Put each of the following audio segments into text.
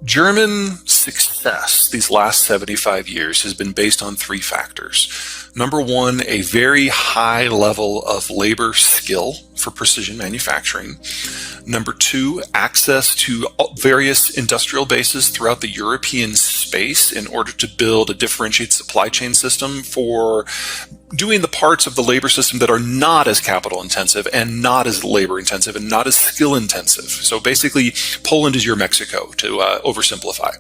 German success these last 75 years has been based on three factors. Number one, a very high level of labor skill for precision manufacturing. Number two, access to various industrial bases throughout the European space in order to build a differentiated supply chain system for doing the parts of the labor system that are not as capital intensive and not as labor intensive and not as skill intensive. So basically, Poland is your Mexico, to oversimplify.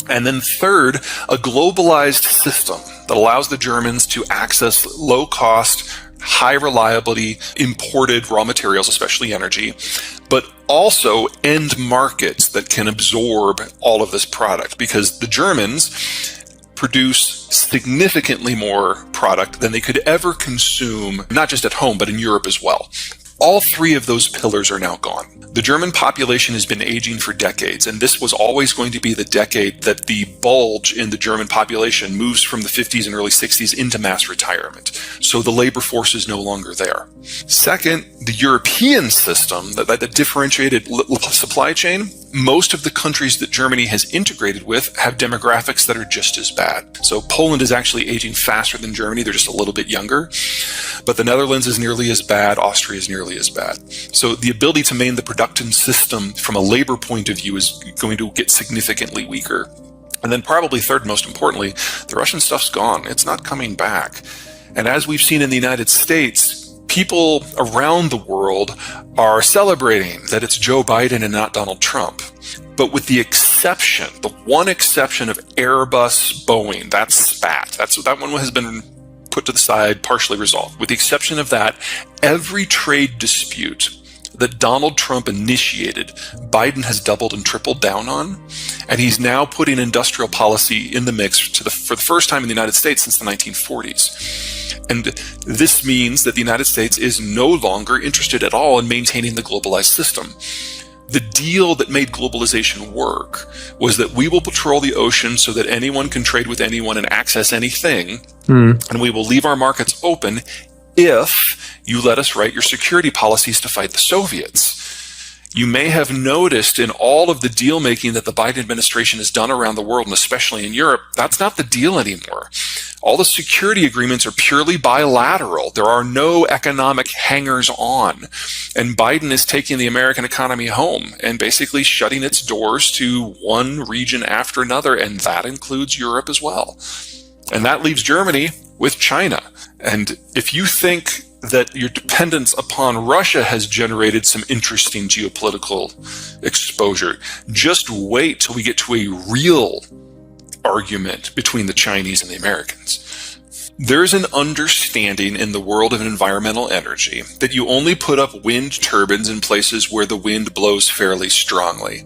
And then third, a globalized system that allows the Germans to access low-cost, high-reliability imported raw materials, especially energy, but also end markets that can absorb all of this product, because the Germans produce significantly more product than they could ever consume, not just at home, but in Europe as well. All three of those pillars are now gone. The German population has been aging for decades, and this was always going to be the decade that the bulge in the German population moves from the 50s and early 60s into mass retirement. So the labor force is no longer there. Second, the European system, that differentiated supply chain, most of the countries that Germany has integrated with have demographics that are just as bad. So Poland is actually aging faster than Germany. They're just a little bit younger. But the Netherlands is nearly as bad. Austria is nearly as bad. So the ability to maintain the production system from a labor point of view is going to get significantly weaker. And then probably third, most importantly, the Russian stuff's gone. It's not coming back. And as we've seen in the United States, people around the world are celebrating that it's Joe Biden and not Donald Trump. But with the exception, the one exception of Airbus, Boeing, that's spat. That one has been put to the side, partially resolved. With the exception of that, every trade dispute that Donald Trump initiated, Biden has doubled and tripled down on, and he's now putting industrial policy in the mix for the first time in the United States since the 1940s. And this means that the United States is no longer interested at all in maintaining the globalized system. The deal that made globalization work was that we will patrol the ocean so that anyone can trade with anyone and access anything, and we will leave our markets open if you let us write your security policies to fight the Soviets. You may have noticed in all of the deal making that the Biden administration has done around the world, and especially in Europe, that's not the deal anymore. All the security agreements are purely bilateral. There are no economic hangers on. And Biden is taking the American economy home and basically shutting its doors to one region after another, and that includes Europe as well. And that leaves Germany with China. And if you think that your dependence upon Russia has generated some interesting geopolitical exposure, just wait till we get to a real argument between the Chinese and the Americans. There's an understanding in the world of environmental energy that you only put up wind turbines in places where the wind blows fairly strongly.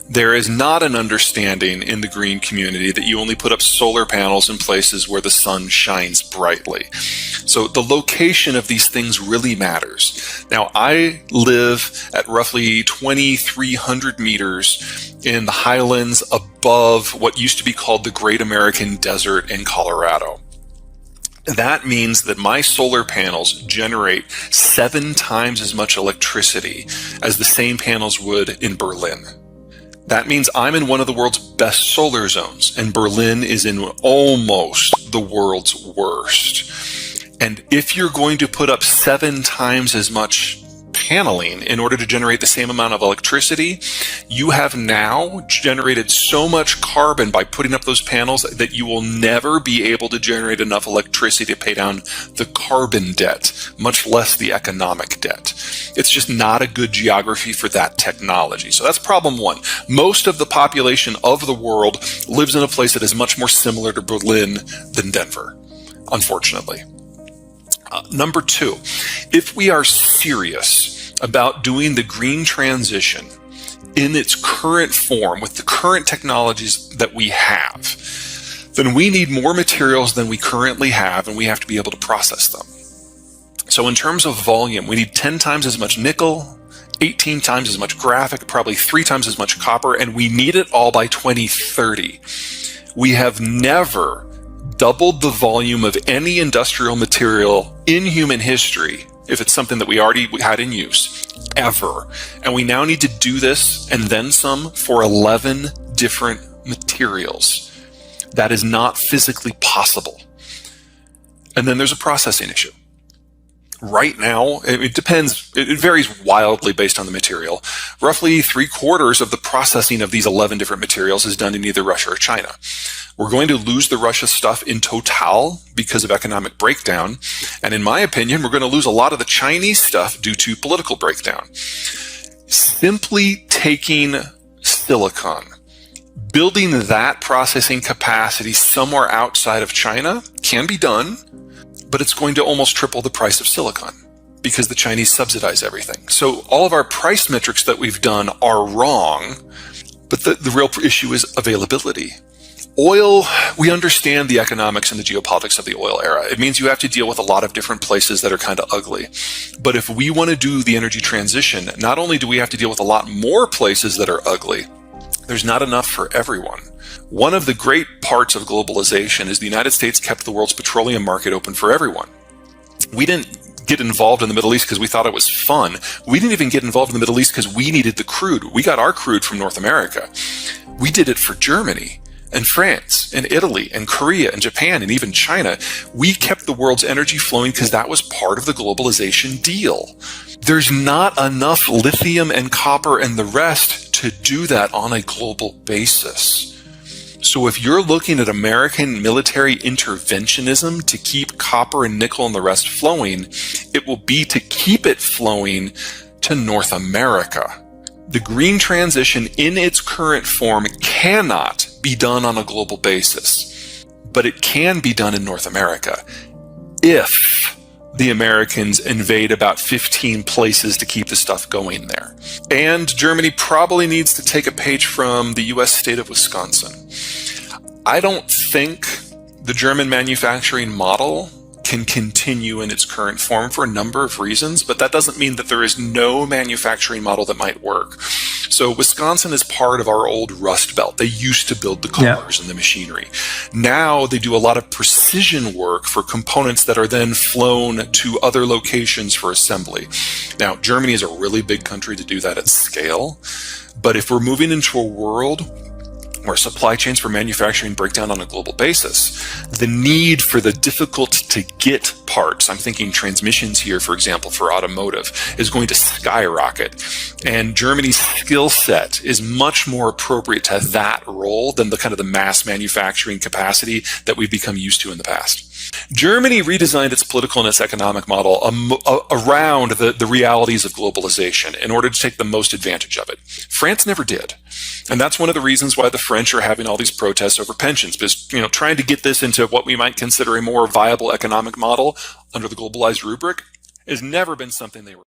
There is not an understanding in the green community that you only put up solar panels in places where the sun shines brightly. So the location of these things really matters. Now, I live at roughly 2,300 meters in the highlands above what used to be called the Great American Desert in Colorado. That means that my solar panels generate 7 times as much electricity as the same panels would in Berlin. That means I'm in one of the world's best solar zones, and Berlin is in almost the world's worst. And if you're going to put up 7 times as much paneling in order to generate the same amount of electricity, you have now generated so much carbon by putting up those panels that you will never be able to generate enough electricity to pay down the carbon debt, much less the economic debt. It's just not a good geography for that technology. So that's problem one. Most of the population of the world lives in a place that is much more similar to Berlin than Denver, unfortunately. Number two, if we are serious about doing the green transition in its current form with the current technologies that we have, then we need more materials than we currently have, and we have to be able to process them. So in terms of volume, we need 10 times as much nickel, 18 times as much graphite, probably 3 times as much copper, and we need it all by 2030. We have never doubled the volume of any industrial material in human history if it's something that we already had in use, ever. And we now need to do this and then some for 11 different materials. That is not physically possible. And then there's a processing issue. Right now, it depends, it varies wildly based on the material. Roughly 3/4 of the processing of these 11 different materials is done in either Russia or China. We're going to lose the Russia stuff in total because of economic breakdown. And in my opinion, we're going to lose a lot of the Chinese stuff due to political breakdown. Simply taking silicon, building that processing capacity somewhere outside of China can be done, but it's going to almost triple the price of silicon because the Chinese subsidize everything. So all of our price metrics that we've done are wrong, but the real issue is availability. Oil, we understand the economics and the geopolitics of the oil era. It means you have to deal with a lot of different places that are kind of ugly. But if we want to do the energy transition, not only do we have to deal with a lot more places that are ugly, there's not enough for everyone. One of the great parts of globalization is the United States kept the world's petroleum market open for everyone. We didn't get involved in the Middle East because we thought it was fun. We didn't even get involved in the Middle East because we needed the crude. We got our crude from North America. We did it for Germany and France and Italy and Korea and Japan and even China. We kept the world's energy flowing because that was part of the globalization deal. There's not enough lithium and copper and the rest to do that on a global basis. So if you're looking at American military interventionism to keep copper and nickel and the rest flowing, it will be to keep it flowing to North America. The green transition in its current form cannot be done on a global basis, but it can be done in North America if the Americans invade about 15 places to keep the stuff going there. And Germany probably needs to take a page from the US state of Wisconsin. I don't think the German manufacturing model can continue in its current form for a number of reasons, but that doesn't mean that there is no manufacturing model that might work. So Wisconsin is part of our old Rust Belt. They used to build the cars and the machinery. Now they do a lot of precision work for components that are then flown to other locations for assembly. Now, Germany is a really big country to do that at scale, but if we're moving into a world where supply chains for manufacturing break down on a global basis, the need for the difficult to get parts, I'm thinking transmissions here, for example, for automotive, is going to skyrocket. And Germany's skill set is much more appropriate to that role than the kind of the mass manufacturing capacity that we've become used to in the past. Germany redesigned its political and its economic model around the realities of globalization in order to take the most advantage of it. France never did. And that's one of the reasons why the French are having all these protests over pensions, because, trying to get this into what we might consider a more viable economic model under the globalized rubric has never been something they were